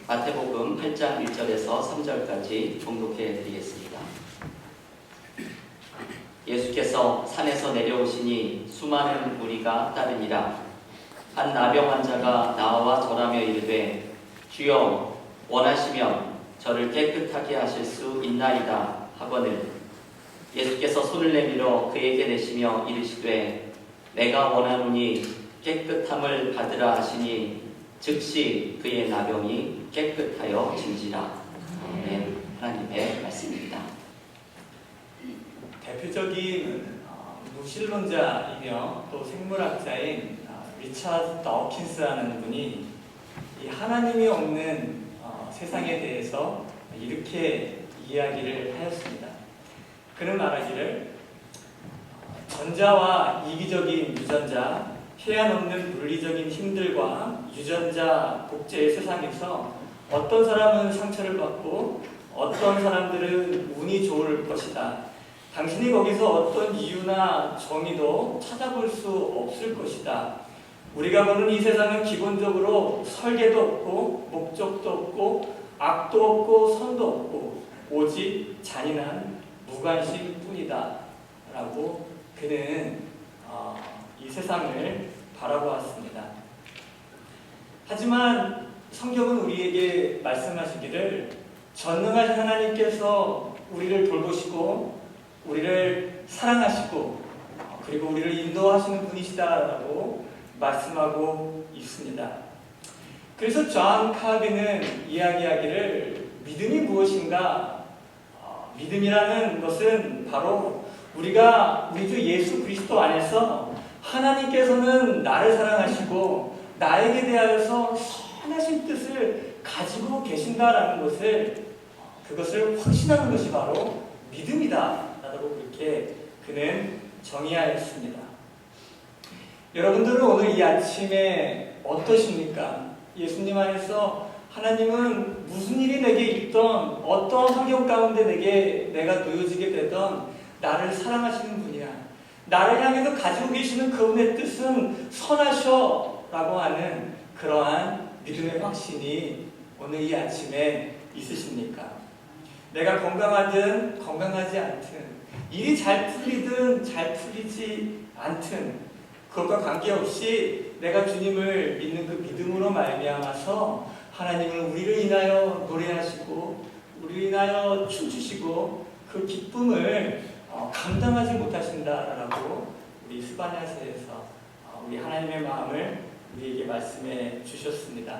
마태복음 8장 1절에서 3절까지 봉독해 드리겠습니다. 예수께서 산에서 내려오시니 수많은 무리가 따르니라. 한 나병 환자가 나와 절하며 이르되 주여 원하시면 저를 깨끗하게 하실 수 있나이다 하거늘 예수께서 손을 내밀어 그에게 내시며 이르시되 내가 원하노니 깨끗함을 받으라 하시니 즉시 그의 나병이 깨끗하여 진지라. 아멘. 하나님의 말씀입니다. 대표적인 무신론자이며 또 생물학자인 리차드 더킨스라는 분이 이 하나님이 없는 세상에 대해서 이렇게 이야기를 하였습니다. 그는 말하기를 전자와 이기적인 유전자, 해안 없는 물리적인 힘들과 유전자 복제의 세상에서 어떤 사람은 상처를 받고 어떤 사람들은 운이 좋을 것이다. 당신이 거기서 어떤 이유나 정의도 찾아볼 수 없을 것이다. 우리가 보는 이 세상은 기본적으로 설계도 없고 목적도 없고 악도 없고 선도 없고 오직 잔인한 무관심 뿐이다 라고 그는 이 세상을 바라보았습니다. 하지만 성경은 우리에게 말씀하시기를 전능하신 하나님께서 우리를 돌보시고 우리를 사랑하시고 그리고 우리를 인도하시는 분이시다라고 말씀하고 있습니다. 그래서 존 칼빈은 이야기하기를 믿음이 무엇인가? 믿음이라는 것은 바로 우리가 우리 주 예수 그리스도 안에서 하나님께서는 나를 사랑하시고 나에게 대하여서 선하신 뜻을 가지고 계신다라는 것을 그것을 확신하는 것이 바로 믿음이다 라고 그렇게 그는 정의하였습니다. 여러분들은 오늘 이 아침에 어떠십니까? 예수님 안에서 하나님은 무슨 일이 내게 있던 어떤 환경 가운데 내가 놓여지게 되던 나를 사랑하시는 분이야. 나를 향해서 가지고 계시는 그분의 뜻은 선하셔 라고 하는 그러한 믿음의 확신이 오늘 이 아침에 있으십니까? 내가 건강하든 건강하지 않든 일이 잘 풀리든 잘 풀리지 않든 그것과 관계없이 내가 주님을 믿는 그 믿음으로 말미암아서 하나님은 우리를 인하여 노래하시고 우리를 인하여 춤추시고 그 기쁨을 감당하지 못하신다라고 우리 스바냐서에서 우리 하나님의 마음을 우리에게 말씀해 주셨습니다.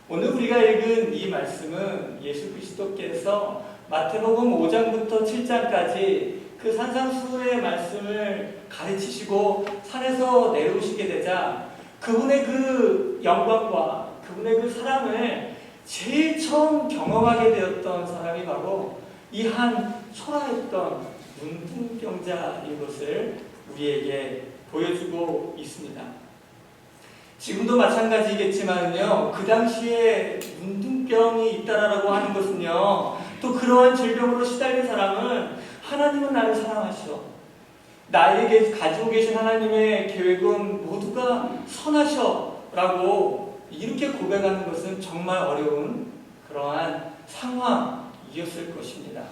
오늘 우리가 읽은 이 말씀은 예수 그리스도께서 마태복음 5장부터 7장까지 그 산상수훈의 말씀을 가르치시고 산에서 내려오시게 되자 그분의 그 영광과 그분의 그 사랑을 제일 처음 경험하게 되었던 사람이 바로 이 한 초라했던 문둥병자인 것을 우리에게 보여주고 있습니다. 지금도 마찬가지겠지만요, 그 당시에 문둥병이 있다라고 하는 것은요, 또 그러한 질병으로 시달린 사람은 하나님은 나를 사랑하시오. 나에게 가지고 계신 하나님의 계획은 모두가 선하셔 라고 이렇게 고백하는 것은 정말 어려운 그러한 상황이었을 것입니다.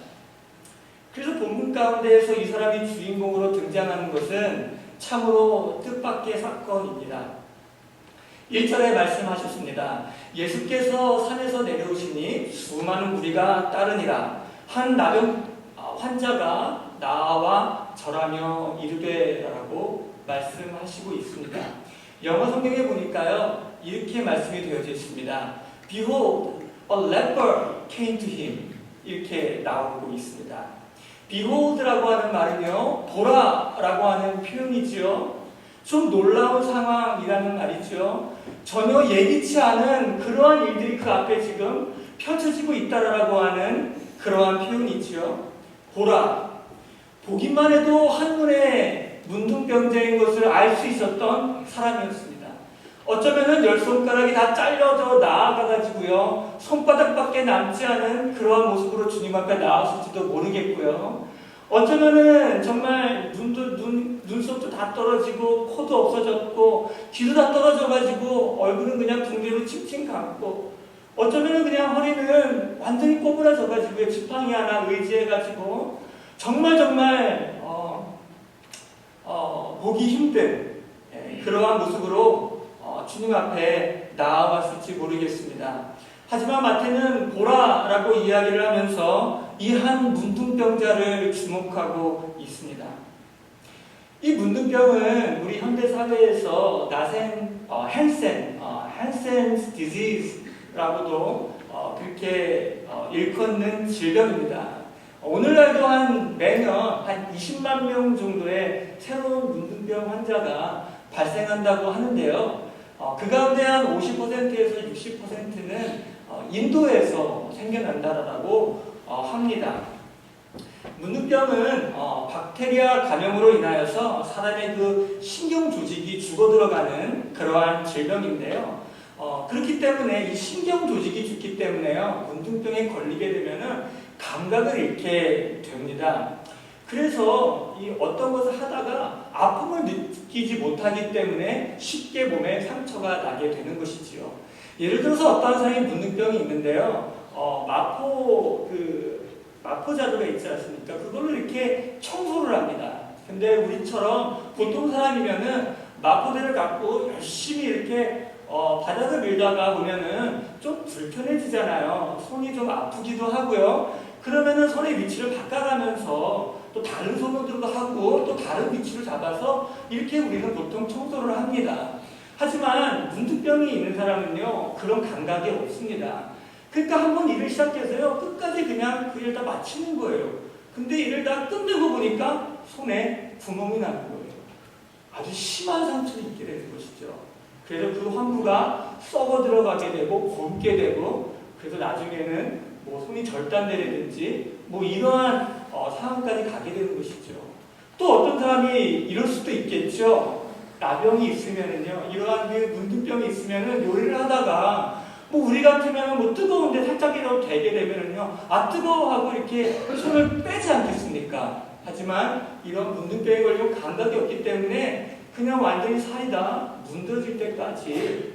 그래서 본문 가운데에서 이 사람이 주인공으로 등장하는 것은 참으로 뜻밖의 사건입니다. 1절에 말씀하셨습니다. 예수께서 산에서 내려오시니 수많은 무리가 따르니라. 한 나병 환자가 나와 절하며 이르되라고 말씀하시고 있습니다. 영어 성경에 보니까요, 이렇게 말씀이 되어져 있습니다. Behold, a leper came to him. 이렇게 나오고 있습니다. Behold라고 하는 말은요, 보라라고 하는 표현이지요. 좀 놀라운 상황이라는 말이죠. 전혀 예기치 않은 그러한 일들이 그 앞에 지금 펼쳐지고 있다라고 하는 그러한 표현이지요. 보라. 보기만 해도 한눈에 문둥병자인 것을 알 수 있었던 사람이었습니다. 어쩌면은 10손가락이 다 잘려져 나아가가지고요, 손바닥밖에 남지 않은 그러한 모습으로 주님 앞에 나왔을지도 모르겠고요. 어쩌면은 정말 눈썹도 다 떨어지고 코도 없어졌고 귀도 다 떨어져가지고 얼굴은 그냥 붕대로 칭칭 감고 어쩌면 그냥 허리는 완전히 꼬부라져가지고 지팡이 하나 의지해가지고 정말 보기 힘든 그러한 모습으로 주님 앞에 나아왔을지 모르겠습니다. 하지만 마태는 보라라고 이야기를 하면서 이 한 문둥병자를 주목하고 있습니다. 이 문둥병은 우리 현대 사회에서 나센 헨센스 디지즈라고도 그렇게 일컫는 질병입니다. 오늘날도 매년 한 20만 명 정도의 새로운 문둥병 환자가 발생한다고 하는데요. 그 가운데 한 50%에서 60%는 인도에서 생겨난다라고 합니다. 문둥병은 박테리아 감염으로 인하여서 사람의 그 신경 조직이 죽어 들어가는 그러한 질병인데요. 그렇기 때문에 이 신경 조직이 죽기 때문에요. 문둥병에 걸리게 되면은 감각을 잃게 됩니다. 그래서 이 어떤 것을 하다가 아픔을 느끼지 못하기 때문에 쉽게 몸에 상처가 나게 되는 것이지요. 예를 들어서 어떤 사람이 문둥병이 있는데요. 마포 자루가 있지 않습니까? 그걸로 이렇게 청소를 합니다. 근데 우리처럼 보통 사람이면은 마포대를 갖고 열심히 이렇게 바닥을 밀다가 보면은 좀 불편해지잖아요. 손이 좀 아프기도 하고요. 그러면은 손의 위치를 바꿔가면서 또 다른 손으로도 하고 또 다른 위치를 잡아서 이렇게 우리는 보통 청소를 합니다. 하지만 문둥병이 있는 사람은요, 그런 감각이 없습니다. 그러니까 한번 일을 시작해서요, 끝까지 그냥 그 일을 다 마치는 거예요. 근데 일을 다 끝내고 보니까 손에 구멍이 나는 거예요. 아주 심한 상처를 입게 되는 것이죠. 그래서 그 환부가 썩어 들어가게 되고 곪게 되고, 그래서 나중에는 뭐 손이 절단되든지 뭐 이러한 상황까지 가게 되는 것이죠. 또 어떤 사람이 이럴 수도 있겠죠. 나병이 있으면은요, 이러한 그 문둥병이 있으면은 요리를 하다가 뭐 우리 같으면 뭐 뜨거운데 살짝이라도 되게 되면은요, 뜨거워하고 이렇게 손을 빼지 않겠습니까? 하지만 이런 문둥병에 걸리면 감각이 없기 때문에 그냥 완전히 살이 다 문드러질 때까지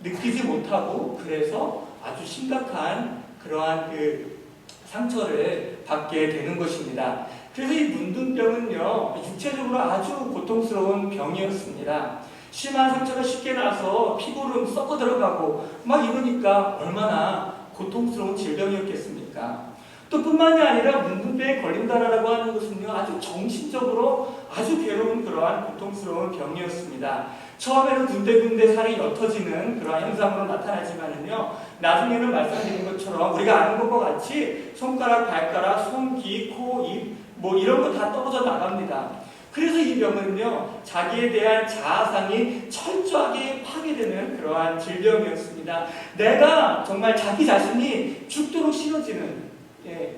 느끼지 못하고, 그래서 아주 심각한 그러한 그 상처를 받게 되는 것입니다. 그래서 이 문둥병은요, 육체적으로 아주 고통스러운 병이었습니다. 심한 상처가 쉽게 나서 피부로 썩어 들어가고 막 이러니까 얼마나 고통스러운 질병이었겠습니까? 또 뿐만이 아니라 문둥병에 걸린다라고 하는 것은요, 아주 정신적으로 아주 괴로운 그러한 고통스러운 병이었습니다. 처음에는 군데군데 살이 옅어지는 그러한 현상으로 나타나지만은요, 나중에는 말씀드린 것처럼 우리가 아는 것과 같이 손가락, 발가락, 손, 귀, 코, 입 뭐 이런 거 다 떨어져 나갑니다. 그래서 이 병은요, 자기에 대한 자아상이 철저하게 파괴되는 그러한 질병이었습니다. 내가 정말 자기 자신이 죽도록 싫어지는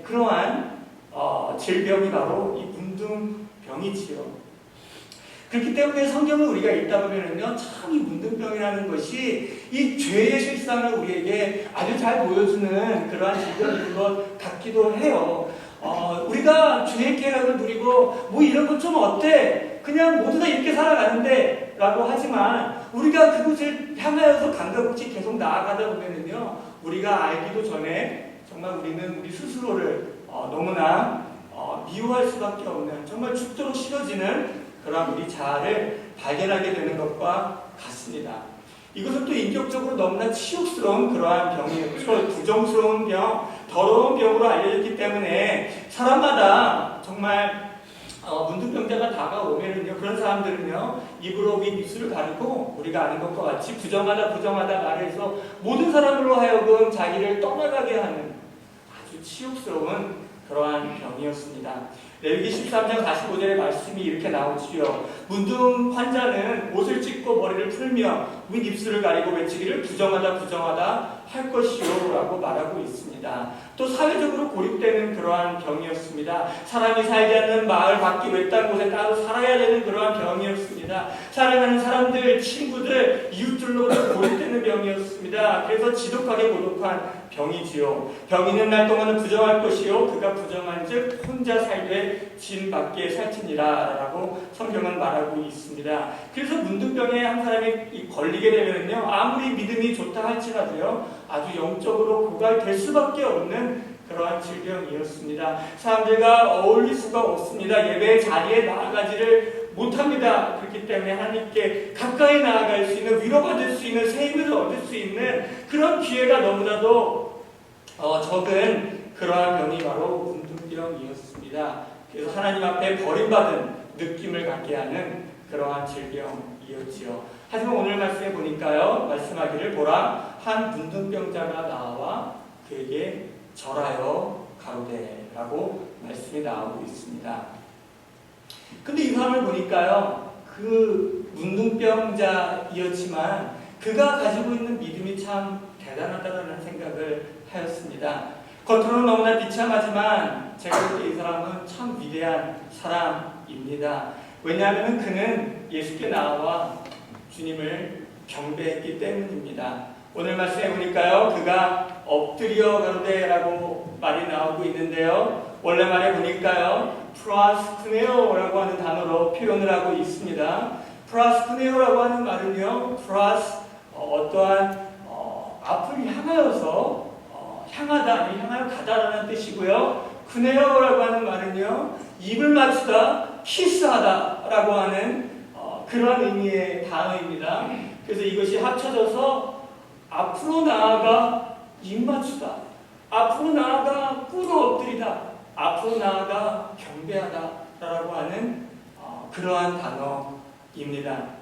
그러한 질병이 바로 이 문둥병이지요. 그렇기 때문에 성경을 우리가 읽다 보면은요, 참 이 문둥병이라는 것이 이 죄의 실상을 우리에게 아주 잘 보여주는 그러한 질병인 것 같기도 해요. 우리가 주의 계약을 누리고 뭐 이런 것 좀 어때? 그냥 모두 다 이렇게 살아가는데 라고 하지만 우리가 그곳을 향하여서 강가국지 계속 나아가다 보면은요, 우리가 알기도 전에 정말 우리는 우리 스스로를 너무나 미워할 수밖에 없는, 정말 죽도록 싫어지는 그런 우리 자아를 발견하게 되는 것과 같습니다. 이것은 또 인격적으로 너무나 치욕스러운 그러한 병이에요. 부정스러운 병, 더러운 병으로 알려졌기 때문에 사람마다 정말 문둥병자가 다가오면은요, 그런 사람들은요, 입으로 윗입술을 가리고 우리가 아는 것과 같이 부정하다 말해서 모든 사람으로 하여금 자기를 떠나가게 하는 아주 치욕스러운 그러한 병이었습니다. 레위기 13장 45절의 말씀이 이렇게 나오지요. 문둥 환자는 옷을 찢고 머리를 풀며 윗입술을 가리고 외치기를 부정하다 할 것이요 라고 말하고 있습니다. 또 사회적으로 고립되는 그러한 병이었습니다. 사람이 살지 않는 마을 밖에 외딴 곳에 따로 살아야 되는 그러한 병이었습니다. 사랑하는 사람들, 친구들, 이웃들로 고립되는 걸리는 병이었습니다. 그래서 지독하게 고독한 병이지요. 병이는 날 동안은 부정할 것이요 그가 부정한즉 혼자 살되 진 밖에 살지니라 라고 성경은 말하고 있습니다. 그래서 문둥병에 한 사람이 걸리게 되면요 아무리 믿음이 좋다 할지라도요 아주 영적으로 고갈될 수밖에 없는 그러한 질병이었습니다. 사람들과 어울릴 수가 없습니다. 예배 자리에 나아가지를 못합니다. 그렇기 때문에 하나님께 가까이 나아갈 수 있는, 위로받을 수 있는, 새 힘을 얻을 수 있는 그런 기회가 너무나도 적은 그러한 병이 바로 문둥병이었습니다. 그래서 하나님 앞에 버림받은 느낌을 갖게 하는 그러한 질병이었지요. 하지만 오늘 말씀에 보니까요 말씀하기를 보라 한 문둥병자가 나와 그에게 절하여 가로되라고 말씀이 나오고 있습니다. 근데 이 사람을 보니까요 그 문둥병자이었지만 그가 가지고 있는 믿음이 참 대단하다는 생각을 하였습니다. 겉으로는 너무나 비참하지만 제가 볼 때 이 사람은 참 위대한 사람입니다. 왜냐하면 그는 예수께 나와 주님을 경배했기 때문입니다. 오늘 말씀해 보니까요 그가 엎드려 가로되라고 말이 나오고 있는데요 원래 말에 보니까요 프라스쿠네오라고 하는 단어로 표현을 하고 있습니다. 프라스쿠네오라고 하는 말은요 어떠한 앞을 향하여서 향하다, 향하여 가다라는 뜻이고요. 쿠네오라고 하는 말은요 입을 맞추다, 키스하다라고 하는 그러한 의미의 단어입니다. 그래서 이것이 합쳐져서 앞으로 나아가 입 맞추다, 앞으로 나아가 꿇어 엎드리다, 앞으로 나아가 경배하다라고 하는 그러한 단어입니다.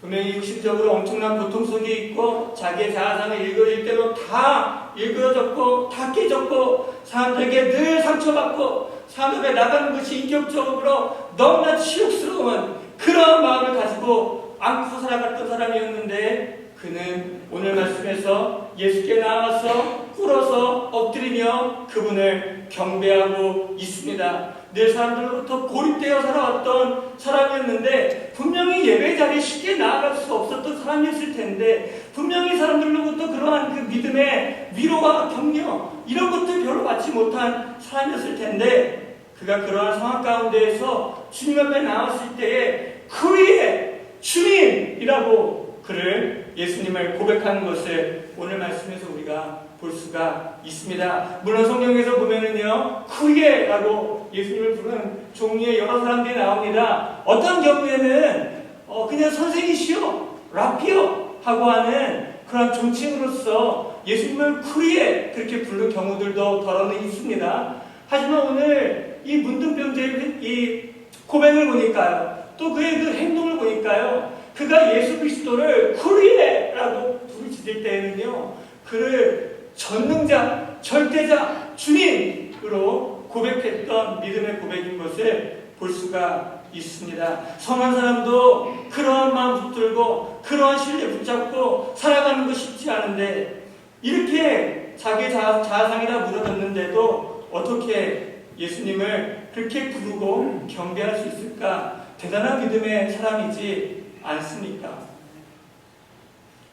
분명히 육신적으로 엄청난 고통 속에 있고 자기의 자아상을 일그러질 대로 다 일그러졌고 다 깨졌고 사람들에게 늘 상처받고 사람들에게 나가는 것이 인격적으로 너무나 치욕스러운 그런 마음을 가지고 안고 살아갔던 사람이었는데 그는 오늘 말씀에서 예수께 나와서 꿇어서 엎드리며 그분을 경배하고 있습니다. 늘 사람들로부터 고립되어 살아왔던 사람이었는데 분명히 예배 자리에 쉽게 나아갈 수 없었던 사람이었을 텐데 분명히 사람들로부터 그러한 그 믿음의 위로와 격려 이런 것들 별로 받지 못한 사람이었을 텐데 그가 그러한 상황 가운데에서 주님 앞에 나왔을 때에 그의 주님이라고 그를 예수님을 고백하는 것을 오늘 말씀에서 우리가 볼 수가 있습니다. 물론 성경에서 보면은요 쿠리에라고 예수님을 부르는 종류의 여러 사람들이 나옵니다. 어떤 경우에는 그냥 선생이시여 라피어 하고 하는 그런 존칭으로서 예수님을 쿠리에 그렇게 부르는 경우들도 더러는 있습니다. 하지만 오늘 이 문둥병자의 이 고백을 보니까요 또 그의 그 행동을 보니까요 그가 예수 그리스도를 쿠리에라고 부르짖을 때에는요 그를 전능자, 절대자, 주님으로 고백했던 믿음의 고백인 것을 볼 수가 있습니다. 선한 사람도 그러한 마음 붙들고 그러한 신뢰 붙잡고 살아가는 거 쉽지 않은데 이렇게 자기 자아상이 다 무너졌는데도 어떻게 예수님을 그렇게 부르고 경배할 수 있을까? 대단한 믿음의 사람이지 않습니까?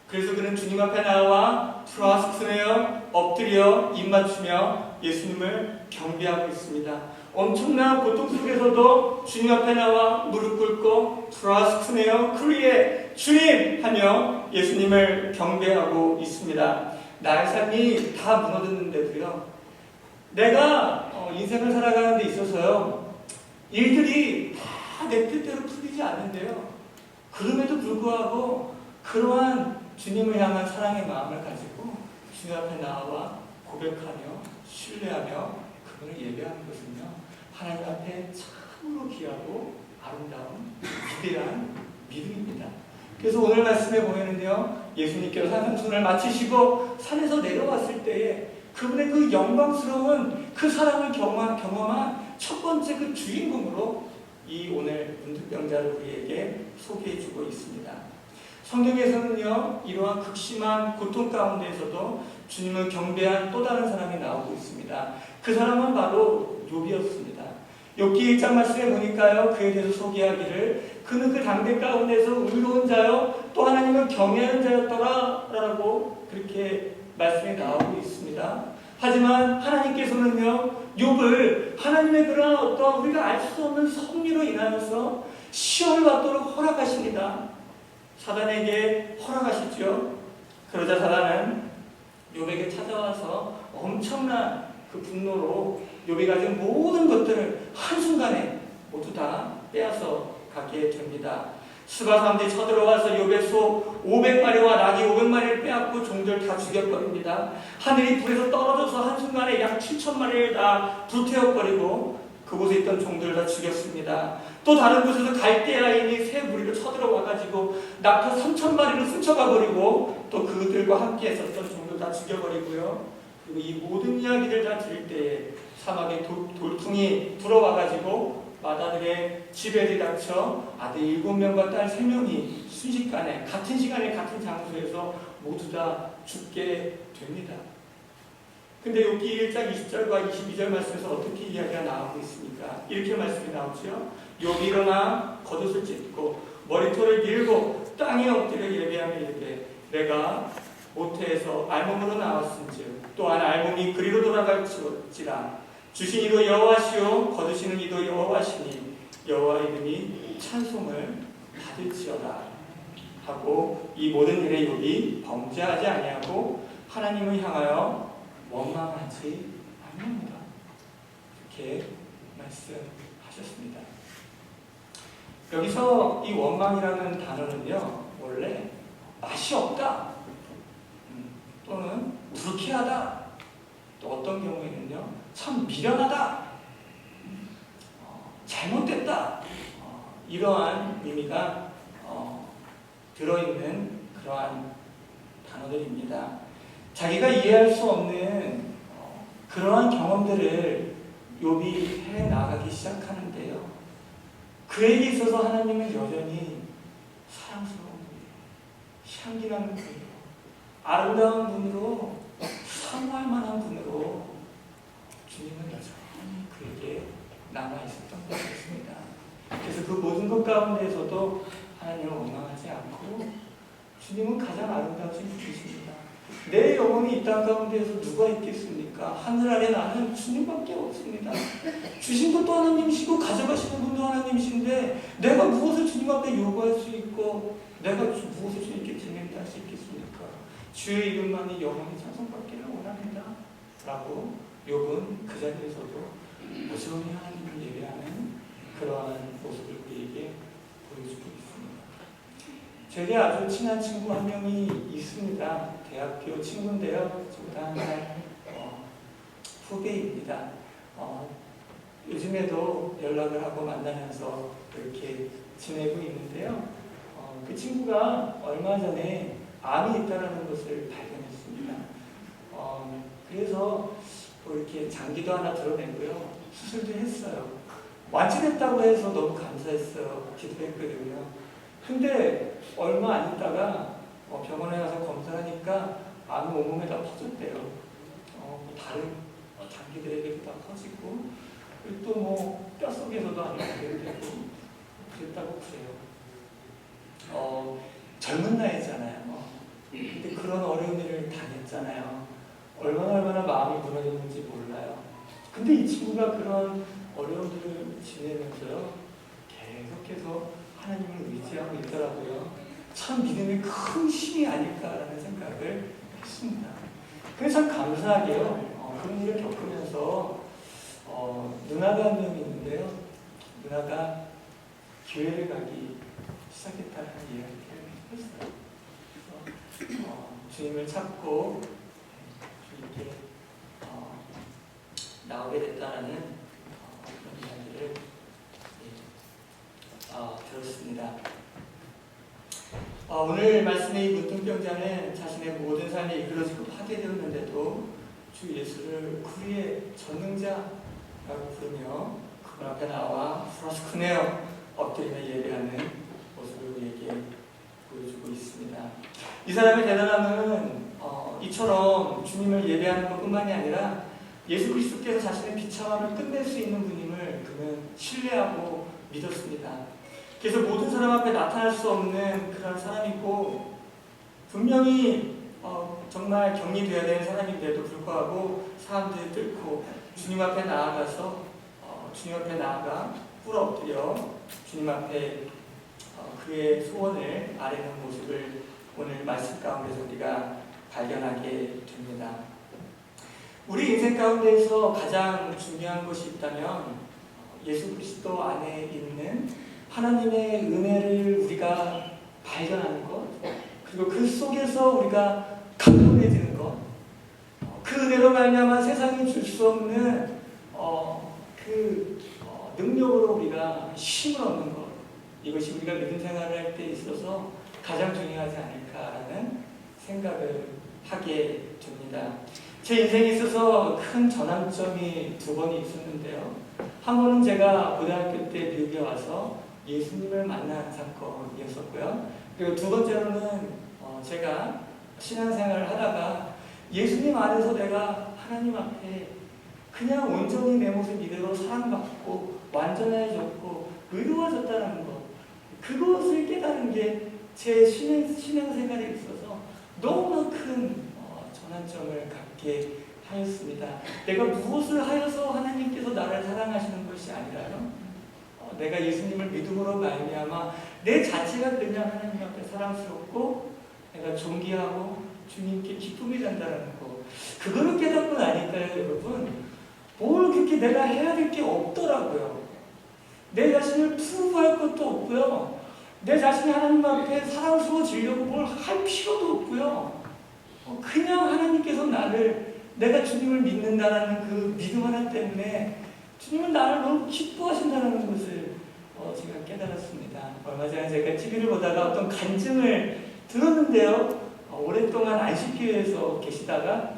그래서 그는 주님 앞에 나와 프라스쿠네어 엎드려 입 맞추며 예수님을 경배하고 있습니다. 엄청난 고통 속에서도 주님 앞에 나와 무릎 꿇고 프라스쿠네어 크리에 주님 하며 예수님을 경배하고 있습니다. 나의 삶이 다 무너졌는데도요 내가 인생을 살아가는 데 있어서요 일들이 다 내 뜻대로 풀리지 않는데요 그럼에도 불구하고 그러한 주님을 향한 사랑의 마음을 가지고 주님 앞에 나와 고백하며 신뢰하며 그분을 예배하는 것은요 하나님 앞에 참으로 귀하고 아름다운 위대한 믿음입니다. 그래서 오늘 말씀에 보면은요 예수님께서 산상순을 마치시고 산에서 내려왔을 때에 그분의 그 영광스러운 그 사랑을 경험한 첫 번째 그 주인공으로 이 오늘 문둥병자를 우리에게 소개해주고 있습니다. 성경에서는요 이러한 극심한 고통 가운데에서도 주님을 경배한 또 다른 사람이 나오고 있습니다. 그 사람은 바로 욥이었습니다. 욥기 1장 말씀에 보니까요, 그에 대해서 소개하기를 그는 그 당대 가운데서 의로운 자요 또 하나님을 경외하는 자였더라 라고 그렇게 말씀이 나오고 있습니다. 하지만 하나님께서는요, 욥을 하나님의 그런 어떤 우리가 알 수 없는 섭리로 인하여서 시험을 받도록 허락하십니다. 사단에게 허락하시죠. 그러자 사단은 욥에게 찾아와서 엄청난 그 분노로 욥이 가진 모든 것들을 한순간에 모두 다 빼앗아 가게 됩니다. 스바 사람들이 쳐들어와서 욥의 소 500마리와 나귀 500마리를 빼앗고 종들 다 죽여버립니다. 하늘이 불에서 떨어져서 한순간에 약 7,000마리를 다 불태워버리고 그곳에 있던 종들을 다 죽였습니다. 또 다른 곳에서 갈대아인이 새 무리를 쳐들어와가지고 낙타 3,000마리를 훔쳐가버리고 또 그들과 함께 있었던 종들 다 죽여버리고요. 그리고 이 모든 이야기를 다 들을 때에 사막에 돌풍이 불어와가지고 마다들의 지배를 닥쳐 아들 7명과 딸 3명이 순식간에 같은 시간에 같은 장소에서 모두 다 죽게 됩니다. 근데 여기 1장 20절과 22절 말씀에서 어떻게 이야기가 나오고 있습니까? 이렇게 말씀이 나오죠. 욥이 일어나 겉옷을 찢고 머리털을 밀고 땅에 엎드려 예배하며 이르되 내가 모태에서 알몸으로 나왔은즉 또한 알몸이 그리로 돌아갈지라 주신 이도 여호와시요 거두시는 이도 여호와시니 여호와 이름이 찬송을 받을지어다 하고 이 모든 일에 욥이 범죄하지 아니하고 하나님을 향하여 원망하지 않는다. 이렇게 말씀하셨습니다. 여기서 이 원망이라는 단어는요, 원래 맛이 없다, 또는 불쾌하다, 또 어떤 경우에는요, 참 미련하다, 잘못됐다, 이러한 의미가 들어있는 그러한 단어들입니다. 자기가 이해할 수 없는 그러한 경험들을 욥이 해 나가기 시작하는데요. 그에게 있어서 하나님은 여전히 사랑스러운 분이에요. 향기나는 분이에요. 아름다운 분으로, 사모할 만한 분으로 주님은 여전히 그에게 남아있었던 것 같습니다. 그래서 그 모든 것 가운데에서도 하나님을 원망하지 않고 주님은 가장 아름다우신 분이십니다. 내 영혼이 이 땅 가운데에서 누가 있겠습니까? 하늘 아래 나는 주님밖에 없습니다. 주신 것도 하나님이시고 가져가시는 분도 하나님이신데 내가 무엇을 주님 앞에 요구할 수 있고 내가 무엇을 주님께 제명할 수 있겠습니까? 주의 이름만이 영원히 찬송받기를 원합니다. 라고 욥은 그 자리에서도 여전히 하나님을 예배하는 그러한 모습을 우리에게 보여주고 있습니다. 제게 아주 친한 친구 한 명이 있습니다. 대학교 친구인데요. 저보다 한 살 후배입니다. 요즘에도 연락을 하고 만나면서 그렇게 지내고 있는데요. 그 친구가 얼마 전에 암이 있다는 것을 발견했습니다. 그래서 뭐 이렇게 장기도 하나 드러내고요. 수술도 했어요. 완치됐다고 해서 너무 감사했어요. 기도했거든요. 근데 얼마 안 있다가 병원에 가서 검사하니까 암이 온몸에 다 퍼졌대요. 다른 장기들에게도 다 퍼지고 또 뭐 뼛속에서도 안 나게 되고 그랬다고 그래요. 젊은 나이잖아요. 근데 그런 어려운 일을 당했잖아요. 얼마나 마음이 무너졌는지 몰라요. 근데 이 친구가 그런 어려움들을 지내면서요, 계속해서 하나님을 의지하고 있더라고요. 참 믿음의 큰 힘이 아닐까라는 생각을 했습니다. 그래서 참 감사하게요. 그런 일을 겪으면서 누나가 한 명이 있는데요. 누나가 교회를 가기 시작했다는 이야기를 했어요. 주님을 찾고 주님께 나오게 됐다는 그런 이야기를 들었습니다. 오늘 말씀의 이 문둥병자는 자신의 모든 삶이 이끌어지고 파괴되었는데도 주 예수를 그의 전능자라고 부르며 그분 앞에 나와 프라스쿠네어 엎드리며 예배하는 모습을 우리에게 보여주고 있습니다. 이 사람의 대단함은 이처럼 주님을 예배하는 것뿐만이 아니라 예수 그리스도께서 자신의 비참함을 끝낼 수 있는 분임을 그는 신뢰하고 믿었습니다. 그래서 모든 사람 앞에 나타날 수 없는 그런 사람이고 분명히 정말 격리되어야 되는 사람인데도 불구하고 사람들이 뚫고 주님 앞에 나아가서 주님 앞에 나아가 꿇어 엎드려 주님 앞에 그의 소원을 아뢰는 모습을 오늘 말씀 가운데서 우리가 발견하게 됩니다. 우리 인생 가운데서 가장 중요한 것이 있다면 예수 그리스도 안에 있는 하나님의 은혜를 우리가 발견하는 것, 그리고 그 속에서 우리가 감동해지는 것, 그 은혜로 말미암아 세상이 줄 수 없는 능력으로 우리가 힘을 얻는 것, 이것이 우리가 믿음 생활을 할 때 있어서 가장 중요하지 않을까라는 생각을 하게 됩니다. 제 인생에 있어서 큰 전환점이 두 번이 있었는데요. 한 번은 제가 고등학교 때 미국에 와서 예수님을 만난 사건이었었고요. 그리고 두 번째로는 제가 신앙생활을 하다가 예수님 안에서 내가 하나님 앞에 그냥 온전히 내 모습 이대로 사랑받고 완전해졌고 의로워졌다는 것, 그것을 깨달은 게 제 신앙생활에 있어서 너무나 큰 전환점을 갖게 하였습니다. 내가 무엇을 하여서 하나님께서 나를 사랑하시는 것이 아니라요, 내가 예수님을 믿음으로 말미암아 내 자체가 그냥 하나님 앞에 사랑스럽고 내가 존귀하고 주님께 기쁨이 된다는 거, 그거를 깨닫고 나니까요, 여러분, 뭘 그렇게 내가 해야 될 게 없더라고요. 내 자신을 프로브할 것도 없고요, 내 자신이 하나님 앞에 사랑스러워지려고 뭘 할 필요도 없고요. 그냥 하나님께서 내가 주님을 믿는다라는 그 믿음 하나 때문에 주님은 나를 너무 기뻐하신다는 것을 제가 깨달았습니다. 얼마 전에 제가 TV를 보다가 어떤 간증을 들었는데요. 오랫동안 안식교회에서 계시다가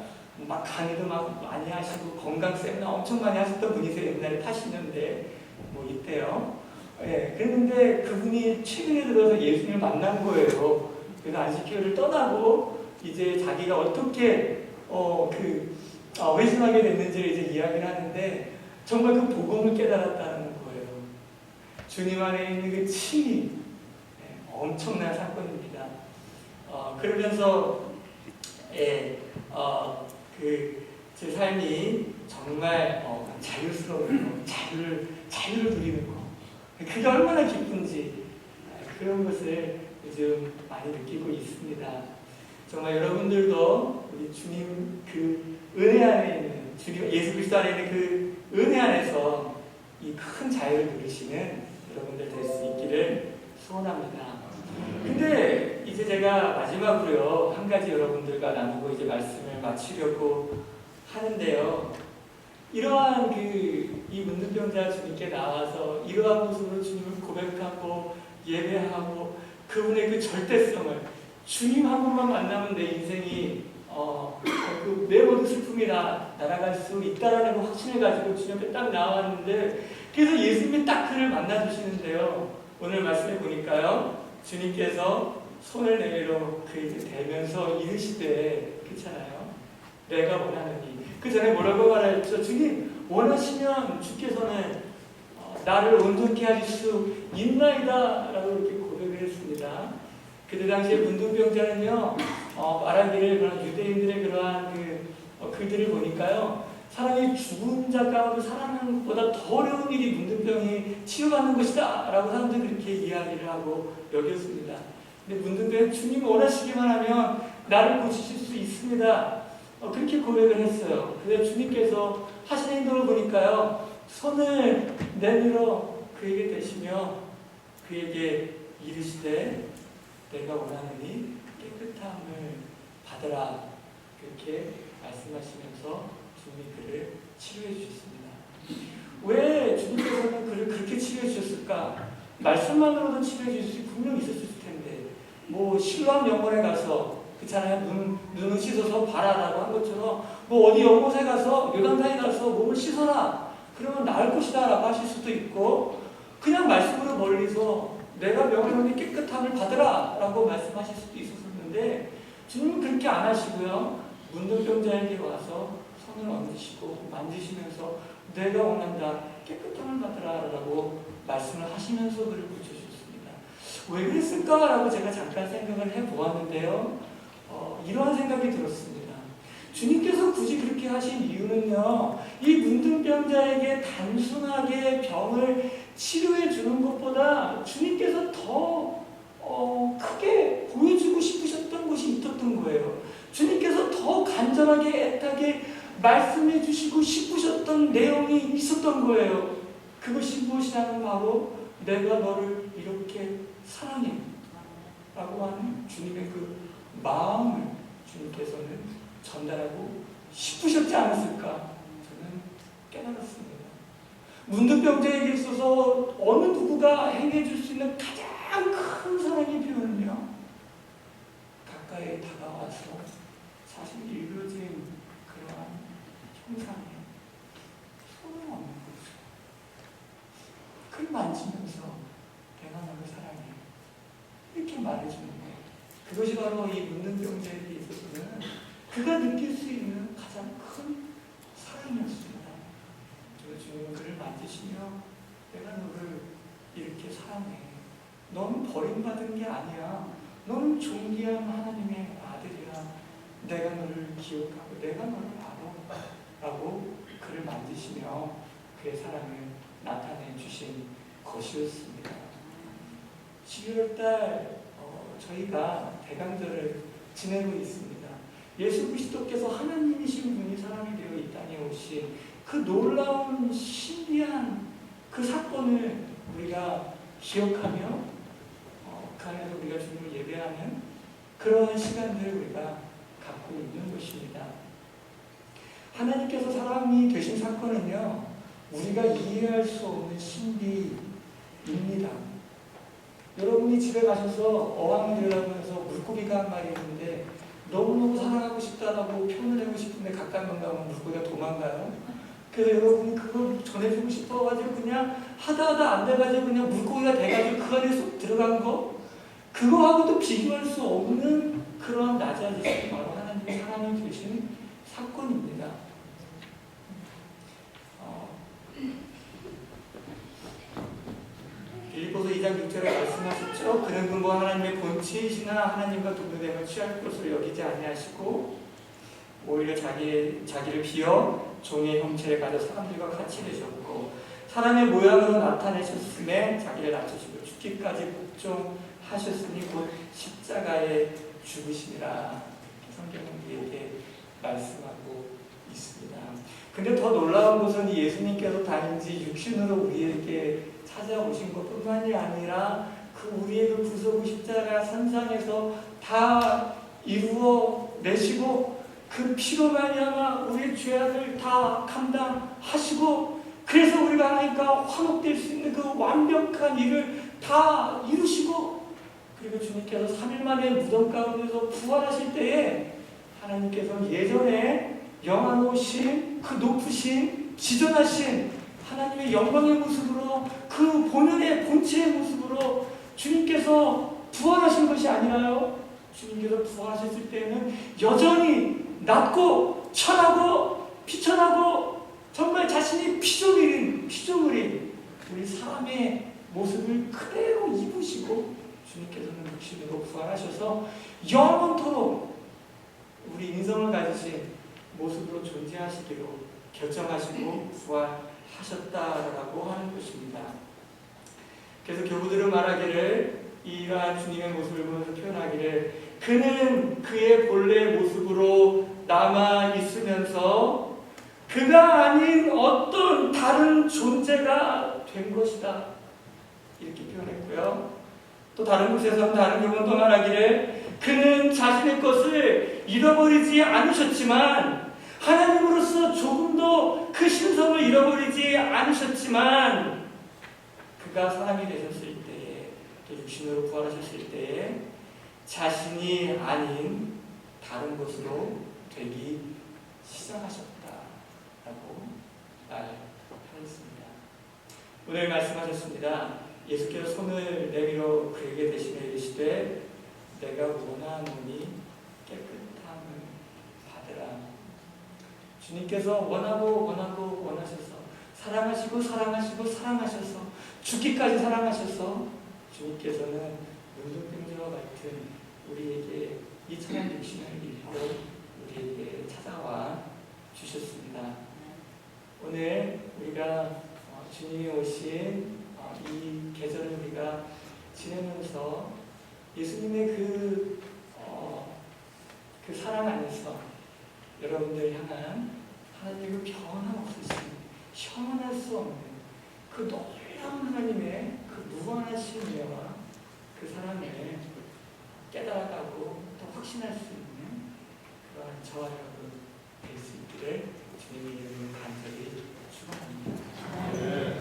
막 강의도 막 많이 하시고 건강 세미나 엄청 많이 하셨던 분이세요. 옛날에 80년대 뭐 이때요. 예, 그랬는데 그분이 최근에 들어서 예수님을 만난 거예요. 그래서 안식교회를 떠나고 이제 자기가 어떻게 회심하게 됐는지를 이제 이야기를 하는데 정말 그 복음을 깨달았다는 거예요. 주님 안에 있는 그 칭이 엄청난 사건입니다. 그러면서 제 삶이 정말 자유스러운 거, 자유를 누리는 거, 그게 얼마나 기쁜지 그런 것을 요즘 많이 느끼고 있습니다. 정말 여러분들도 우리 주님 그 은혜 안에 있는, 예수 그리스도 안에 있는 그 은혜 안에서 이 큰 자유를 누리시는 여러분들 될 수 있기를 소원합니다. 근데 이제 제가 마지막으로요, 한 가지 여러분들과 나누고 이제 말씀을 마치려고 하는데요. 이러한 이 문둥병자 주님께 나와서 이러한 모습으로 주님을 고백하고 예배하고 그분의 그 절대성을, 주님 한 분만 만나면 내 인생이 내 모든 슬픔이 날아갈 수 있다라는 그 확신을 가지고 주님 앞에 딱 나왔는데, 그래서 예수님이 딱 그를 만나주시는데요. 오늘 말씀해 보니까요, 주님께서 손을 내밀어 그에게 대면서 이르시되, 그렇잖아요. 내가 원하느니. 그 전에 뭐라고 말했죠? 주님 원하시면 주께서는 나를 온전케 하실 수 있나이다 라고 이렇게 고백을 했습니다. 그때 당시에 문둥병자는요, 말하기를 그런 유대인들의 그러한 글들을 보니까요, 사람이 죽은 자 가운데 살아나는 것보다 더 어려운 일이 문둥병이 치유받는 것이다 라고 사람들이 그렇게 이야기를 하고 여겼습니다. 근데 문둥병이 주님 원하시기만 하면 나를 고치실 수 있습니다, 그렇게 고백을 했어요. 그래서 주님께서 하시는 행동을 보니까요, 손을 내밀어 그에게 대시며 그에게 이르시되 내가 원하느니 깨끗함을 받으라, 그렇게 말씀하시면서 주님이 그를 치료해 주셨습니다. 왜 주님께서는 그를 그렇게 치료해 주셨을까? 말씀만으로도 치료해 주실 수 분명히 있었을 텐데, 뭐 실로암 영원에 가서, 그렇잖아요, 눈을 씻어서 봐라라고 한 것처럼 뭐 어디 연못에 가서, 요단강에 가서 몸을 씻어라 그러면 나을 것이다 라고 하실 수도 있고, 그냥 말씀으로 멀리서 내가 명령하니 깨끗함을 받으라 라고 말씀하실 수도 있었는데, 주님은 그렇게 안 하시고요, 문둥병자에게 와서 손을 얹으시고 만지시면서 내가 원한다, 깨끗함을 받으라 라고 말씀을 하시면서 그를 고쳐주셨습니다. 왜 그랬을까라고 제가 잠깐 생각을 해보았는데요. 이러한 생각이 들었습니다. 주님께서 굳이 그렇게 하신 이유는요, 이 문둥병자에게 단순하게 병을 치료해 주는 것보다 주님께서 더 크게 보여주고 싶으셨던 것이 있었던 거예요. 주님께서 더 간절하게 애타게 말씀해 주시고 싶으셨던 내용이 있었던 거예요. 그것이 무엇이냐면 바로 내가 너를 이렇게 사랑해 라고 하는 주님의 그 마음을 주님께서는 전달하고 싶으셨지 않았을까 저는 깨달았습니다. 문둥병자에게 있어서 어느 누구가 행해줄 수 있는 가장 큰 사랑의 표현은요, 가까이 다가와서 사실 이루어진 그러한 형상에 손을 얹는 거죠. 그를 만지면서 내가 너를 사랑해 이렇게 말해주는 거예요. 그것이 바로 이 문둥병자에게 있어서는 그가 느낄 수 있는 가장 큰 사랑이었습니다. 그래서 주님은 그를 만지시며 내가 너를 이렇게 사랑해. 너는 버림받은 게 아니야. 너는 존귀한 하나님의 아들이야. 내가 너를 기억하고 내가 너를 알아 라고 그를 만지시며 그의 사랑을 나타내 주신 것이었습니다. 12월달 저희가 대강절을 지내고 있습니다. 예수 그리스도께서 하나님이신 분이 사람이 되어 이 땅에 오신 그 놀라운 신비한 그 사건을 우리가 기억하며 그 안에서 우리가 주님을 예배하는 그러한 시간들을 우리가 갖고 있는 것입니다. 하나님께서 사람이 되신 사건은요, 우리가 이해할 수 없는 신비입니다. 여러분이 집에 가셔서 어항을 들여다보면서 물고기가 한 마리 있는데 너무너무 사랑하고 싶다라고 표현을 하고 싶은데 가까이만 가면 물고기가 도망가요. 그래서 여러분이 그걸 전해주고 싶어가지고 그냥 하다 안 돼가지고 그냥 물고기가 돼가지고 그 안에 쏙 들어간 거, 그거하고도 비교할 수 없는 그런 낮아지심이 바로 하나님의 사랑이 되신 사건입니다. 빌립보서 2장 6절에 말씀하셨죠. 그는 근거 하나님의 본체이시나 하나님과 동등됨을 취할 것으로 여기지 아니하시고 오히려 자기를 비어 종의 형체를 가져 사람들과 같이 되셨고 사람의 모양으로 나타내셨음에 자기를 낮추시고 죽기까지 복종하셨으니 곧 십자가에 죽으시니라. 성경은 우리에게 말씀하고 있습니다. 근데 더 놀라운 것은 예수님께서 단지 육신으로 우리에게 찾아오신 것뿐만이 아니라 그 우리의 그 구속 십자가 산상에서 다 이루어 내시고 그 피로 말미암아 우리의 죄악을 다 감당하시고 그래서 우리가 하나님과 화목될 수 있는 그 완벽한 일을 다 이루시고 그리고 주님께서 3일 만에 무덤 가운데서 부활하실 때에 하나님께서 예전에 영화로우신 그 높으신 지존하신 하나님의 영광의 모습으로 그 본연의 본체의 모습으로 주님께서 부활하신 것이 아니라요, 주님께서 부활하셨을 때에는 여전히 낮고 천하고 비천하고 정말 자신이 피조물인 우리 사람의 모습을 그대로 입으시고 주님께서는 육신으로 부활하셔서 영원토록 우리 인성을 가지신 모습으로 존재하시기로 결정하시고 부활하셨다라고 하는 것입니다. 그래서 교부들은 말하기를 이러한 주님의 모습을 보면서 표현하기를 그는 그의 본래 모습으로 남아 있으면서 그가 아닌 어떤 다른 존재가 된 것이다 이렇게 표현했고요. 또 다른 곳에서는 다른 경우는 또 말하기를 그는 자신의 것을 잃어버리지 않으셨지만 하나님으로서 조금도 그 신성을 잃어버리지 않으셨지만 그가 사람이 되셨을 때에 육신으로 부활하셨을 때에 자신이 아닌 다른 것으로 되기 시작하셨다라고 말하였습니다. 오늘 말씀하셨습니다. 예수께서 손을 내밀어 그에게 대신해 이르시되 내가 원하노니 깨끗함을 받으라. 주님께서 원하셔서 사랑하시고 사랑하셔서 죽기까지 사랑하셔서 주님께서는 눈동자와 같은 우리에게 이 천한 육신을 입고 우리에게 찾아와 주셨습니다. 오늘 우리가 주님이 오신 이 계절을 우리가 지내면서 예수님의 그 사랑 안에서 여러분들 향한 하나님의 그 변함없으신 시험할 수 없는 그 놀라운 하나님의 그 무한하신 은혜와 그 사랑을 깨달아가고 또 확신할 수 있는 그러한 저와 여러분 될 수 있기를 주님의 이름으로 간절히 축원합니다.